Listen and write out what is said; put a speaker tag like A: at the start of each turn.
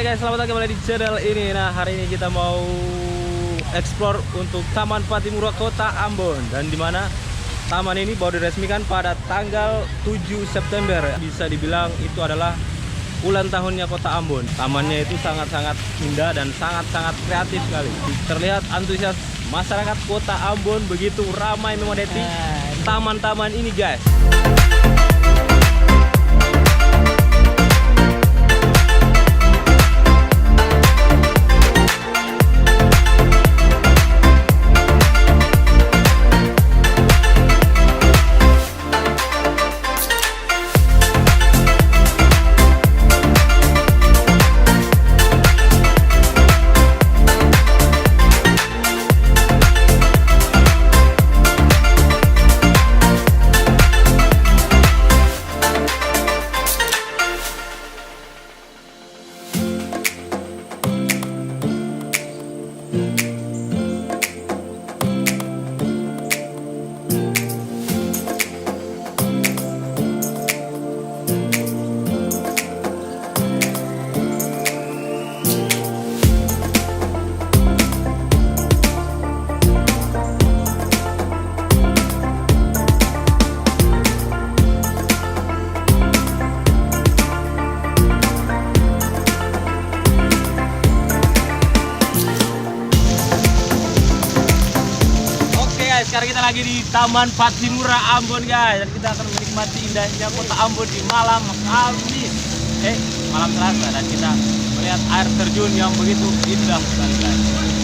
A: Oke guys, selamat datang kembali di channel ini. Nah, hari ini kita mau explore untuk Taman Pattimura Kota Ambon. Dan dimana taman ini baru diresmikan pada tanggal 7 September. Bisa dibilang itu adalah ulang tahunnya Kota Ambon. Tamannya itu sangat-sangat indah dan sangat-sangat kreatif sekali. Terlihat antusias masyarakat Kota Ambon begitu ramai memadati taman-taman ini guys. Sekarang kita lagi di Taman Pattimura Ambon guys, dan kita akan menikmati indahnya Kota Ambon di malam Kamis, malam Selasa, dan kita melihat air terjun yang begitu indah sekali guys.